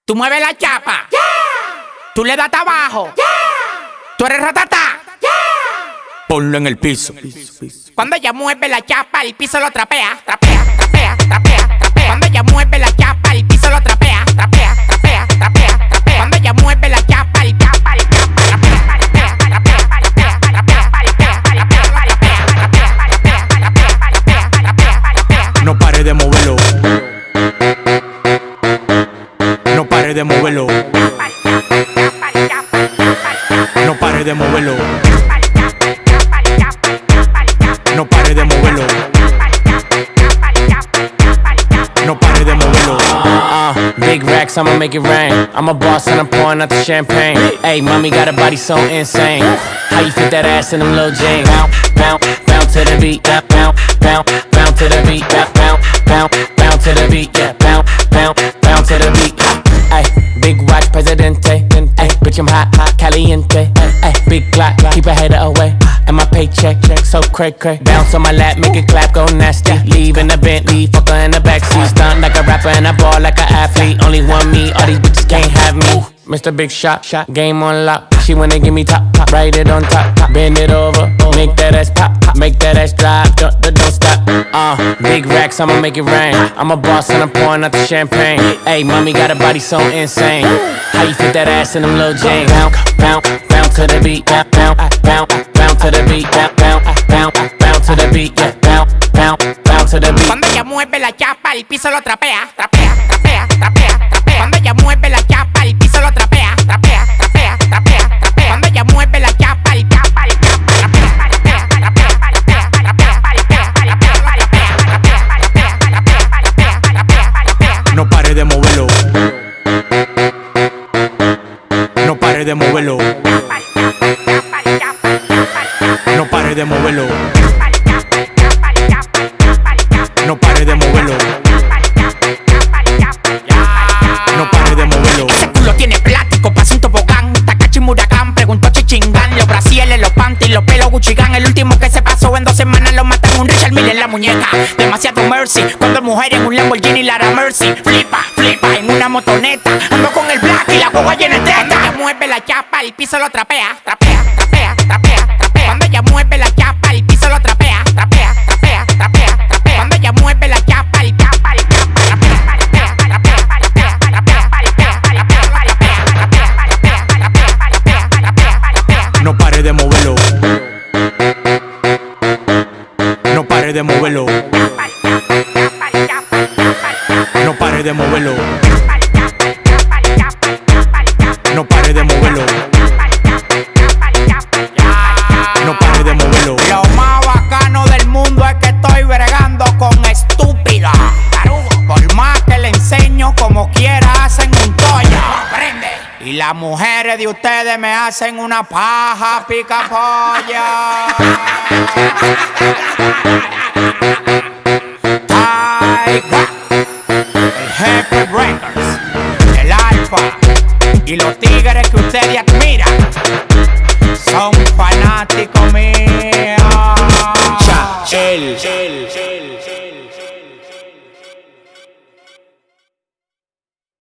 Tú mueves la chapa. Yeah. Tú le das abajo. Yeah. Tú eres ratatá. Yeah. Ponlo en el piso. Cuando ella mueve la chapa, el piso lo trapea. Trapea, trapea, trapea, trapea. Cuando ella mueve la chapa, el piso lo trapea. Trapea, trapea, trapea, trapea. Cuando ella mueve la chapa, el chapa, el chapa. Trapea, trapea, trapea, trapea, trapea, trapea, trapea, trapea, trapea. No pare de moverlo. No pare de moverlo. No pare de moverlo. No pare de moverlo. No pare de moverlo. Big racks, I'ma make it rain. I'm a boss and I'm pouring out the champagne. Hey, mommy got a body so insane. How you fit that ass in them little jeans? Bounce, bounce, bounce to the beat. Bounce, bounce, bounce to the beat. Bounce, bounce, bounce to the beat. Yeah, bounce, bounce, bounce to the beat. Ay, big watch, presidente. Ay, bitch, I'm hot, hot, caliente. Ay, big clock, keep a hater away. And my paycheck, so cray. Bounce on my lap, make it clap, go nasty. Leave in the Bentley, fuck her in the backseat. Stunt like a rapper and I ball like an athlete. Only one me, all these bitches can't have me. Mr. Big Shot, game on lock. She wanna give me top, write it on top, bend it over, make that ass pop, make that ass drop, don't stop. Big racks, I'ma make it rain. I'm a boss and I'm pouring out the champagne. Hey, mommy got a body so insane. How you fit that ass in them little jeans? Bounce, bounce, bounce to the beat. Bounce, bounce, bounce to the beat. Bounce, bounce, bounce to the beat. Yeah, bounce, bounce, bounce to the beat. Cuando ella mueve la chapa, el piso lo trapea, trapea, trapea, trapea, trapea. Cuando ella mueve la chapa, el piso lo trapea, trapea, trapea, trapea, trapea. Cuando ella mueve la chapa, el chapa, el chapa, trapea, trapea, trapea, trapea, trapea, trapea, trapea. No pare de moverlo. No pare de moverlo. No pare de moverlo. No pare de moverlo. No pare de moverlo. Ese culo tiene plástico, pasa un tobogán. Takashi Murakami preguntó Chichingán. Los brasieles, los panties, los pelos Guccigan. El último que se pasó en 2 semanas lo matan un Richard Mille en la muñeca. Demasiado mercy, cuando mujer en un Lamborghini Lara Mercy. Flipa, flipa en una motoneta. Ando con el black y la guagua llena de teta. Cuando ella mueve la chapa, el piso lo trapea. Trapea, trapea, trapea, trapea. Cuando ella mueve la chapa, el piso lo trapea. Trapea, trapea, trapea, trapea. Cuando ella mueve la chapa, el chapa, el chapa. Trapea, trapea, trapea, trapea, trapea, trapea. No pare de moverlo. No pare de moverlo. No pare de moverlo. No pare de moverlo. No pare de moverlo. Lo más bacano del mundo es que estoy bregando con estúpida. Por más que le enseño, como quiera hacen un toyo. Aprende. Y las mujeres de ustedes me hacen una paja pica polla. Tiger, el jefe Breakers, el alfa y los tigres que ustedes admiran son fanáticos míos.